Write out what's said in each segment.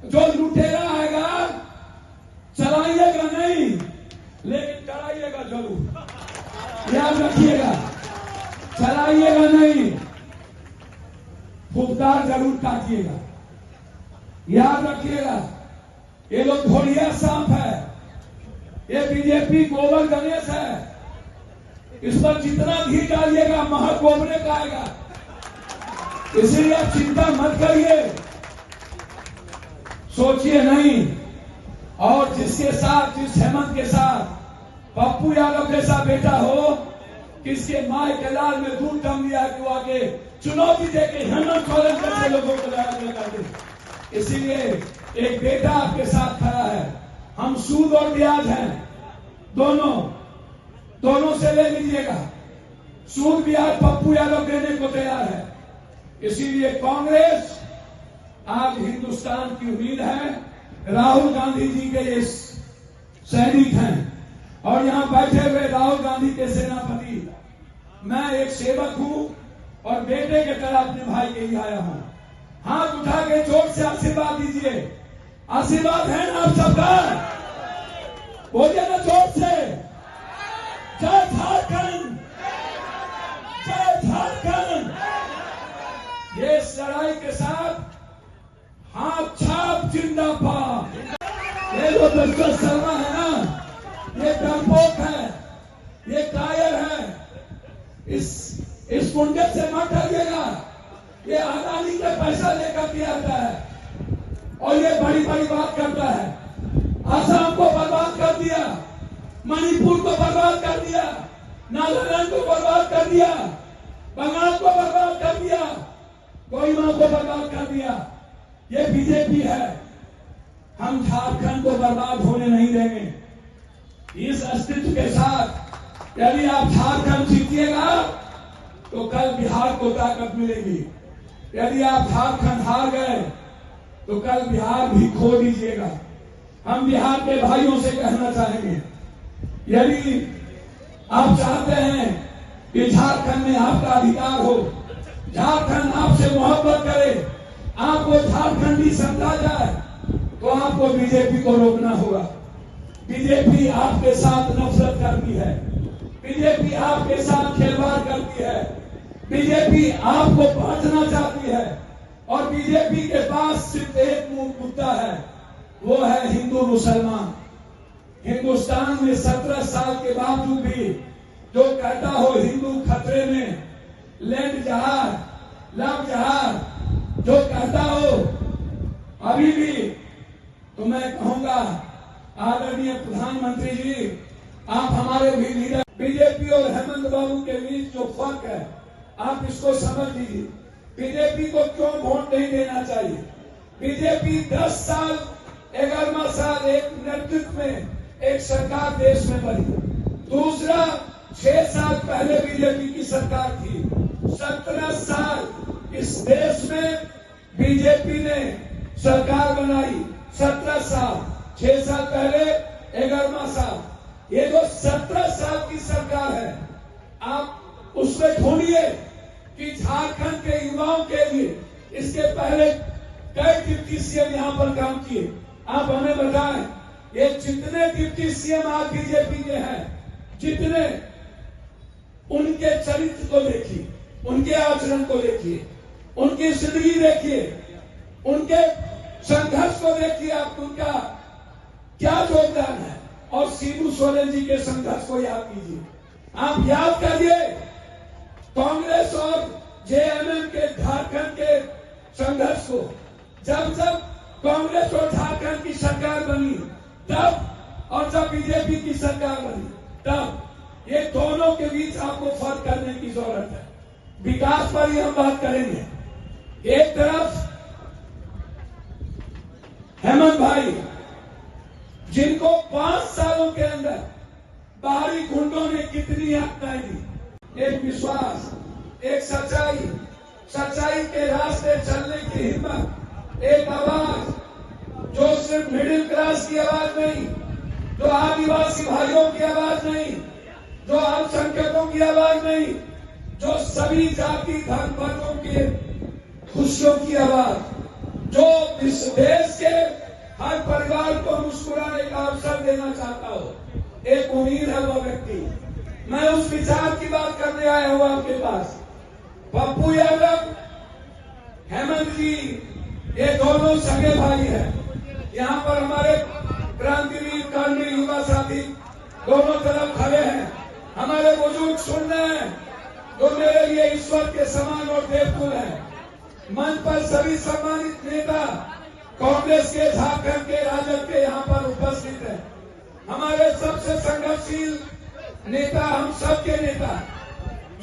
जो लुटेरा आएगा चलाइएगा नहीं, लेकिन चलाइएगा जरूर। याद रखिएगा, चलाइएगा नहीं, फुफकार जरूर काटिएगा। याद रखिएगा, ये लोग घोड़िया सांप है, ये बीजेपी गोबर गणेश है। इस पर जितना घी डालिएगा महक गोबरे का आएगा। इसलिए आप चिंता मत करिए, सोचिए नहीं। और जिसके साथ, जिस हेमंत के साथ पप्पू यादव जैसा बेटा हो, किसके माए के लाल में दूध दम दिया कि वो आगे चुनौती देके हेमंत सोरेन जैसे लोगों को लगा दे। इसीलिए एक बेटा आपके साथ खड़ा है। हम सूद और ब्याज हैं, दोनों से ले लीजिएगा। सूद ब्याज पप्पू यादव देने को तैयार है। इसीलिए कांग्रेस आज हिंदुस्तान की उम्मीद है। राहुल गांधी जी के ये सैनिक हैं और यहां बैठे हुए राहुल गांधी के सेनापति। मैं एक सेवक हूं और बेटे के तरह अपने भाई के लिए आया हूं। हाथ उठा के जोर से आशीर्वाद दीजिए। आशीर्वाद है ना आप सबका? बोलिए ना जोर से, जय झारखंड, जय झारखंड। ये लड़ाई के साथ हाथ छाप जिंदाबाद। ये जो डॉक्टर शर्मा है ना, ये डरपोक है, ये कायर है। इस मुंडे से मत डरिएगा। ये अदानी का पैसा लेकर के आता है और ये बड़ी बड़ी बात करता है। आसाम को बर्बाद कर दिया, मणिपुर को बर्बाद कर दिया, नागालैंड को बर्बाद कर दिया, बंगाल को बर्बाद कर दिया, कोहिमा को बर्बाद कर दिया। ये बीजेपी है। हम झारखंड को बर्बाद होने नहीं देंगे। इस अस्तित्व के साथ यदि आप झारखंड जीतिएगा तो कल बिहार को ताकत मिलेगी। यदि आप झारखंड हार गए तो कल बिहार भी खो दीजिएगा। हम बिहार के भाइयों से कहना चाहेंगे, यदि आप चाहते हैं कि झारखंड में आपका अधिकार हो, झारखंड आपसे मोहब्बत करे, आपको झारखंडी समझा जाए, तो आपको बीजेपी को रोकना होगा। बीजेपी आपके साथ नफरत करती है, बीजेपी आपके साथ खिलवाड़ करती है, बीजेपी आपको बांटना चाहती है और बीजेपी के पास सिर्फ एक मुद्दा है, वो है हिंदू मुसलमान। हिंदुस्तान में 17 साल के बावजूद भी जो कहता हो हिंदू खतरे में, लैंड जहाज, लव जहाज जो कहता हो, अभी भी तो मैं कहूंगा आदरणीय प्रधानमंत्री जी, आप हमारे भी लीडर। बीजेपी और हेमंत बाबू के बीच जो फर्क है आप इसको समझ लीजिए। बीजेपी को क्यों वोट नहीं देना चाहिए? बीजेपी 10 साल 11वां साल एक नेतृत्व में एक सरकार देश में बनी। दूसरा 6 साल पहले बीजेपी की सरकार थी। 17 साल इस देश में बीजेपी ने सरकार बनाई। 17 साल, 6 साल पहले 11वां साल। ये जो 17 साल की सरकार है, आप उसमें ढूंढिए कि झारखंड के युवाओं के लिए इसके पहले कई डिप्टी सीएम यहां पर काम किए। आप हमें बताएं, ये जितने डिप्टी सीएम आज बीजेपी के हैं, जितने, उनके चरित्र को देखिए, उनके आचरण को देखिए, उनकी जिंदगी देखिए, उनके संघर्ष को देखिए, आप उनका क्या योगदान है। और शिबू सोरेन जी के संघर्ष को याद कीजिए। आप याद करिए कांग्रेस और जेएमएम के झारखंड के संघर्ष को। जब कांग्रेस और झारखंड की सरकार बनी तब, और जब बीजेपी की सरकार बनी तब, ये दोनों के बीच आपको फर्क करने की जरूरत है। विकास पर ही हम बात करेंगे। एक तरफ हेमंत भाई, जिनको 5 सालों के अंदर बाहरी गुंडों ने कितनी हत्याएं दी, एक विश्वास, एक सच्चाई के रास्ते चलने की हिम्मत, एक आवाज जो सिर्फ मिडिल क्लास की आवाज नहीं, जो आदिवासी भाइयों की आवाज नहीं, जो अल्पसंख्यकों की आवाज नहीं, जो सभी जाति धर्म वर्गों की खुशियों की आवाज, जो इस देश के हर परिवार को मुस्कुराने का अवसर देना चाहता हो, एक उम्मीद है वह व्यक्ति। मैं उस विचार की बात करने आया हूं आपके पास। पप्पू यादव, हेमंत जी, ये दोनों सगे भाई हैं। यहाँ पर हमारे क्रांतिवीर कर्मवीर युवा साथी दोनों तरफ खड़े हैं। हमारे बुजुर्ग सुन रहे हैं, जो मेरे लिए ईश्वर के समान और देवतुल्य हैं। मंच पर सभी सम्मानित नेता कांग्रेस के, झारखंड के, राजद के यहाँ पर उपस्थित हैं। हमारे सबसे संघर्षशील नेता, हम सबके नेता,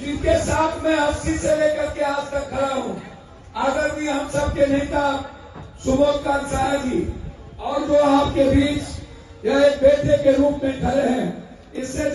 जिनके साथ मैं 80 से लेकर के आज तक खड़ा हूँ, आदरणीय हम सबके नेता सुबोध कांत साहा जी, और जो आपके बीच यह एक बेटे के रूप में खड़े हैं, इससे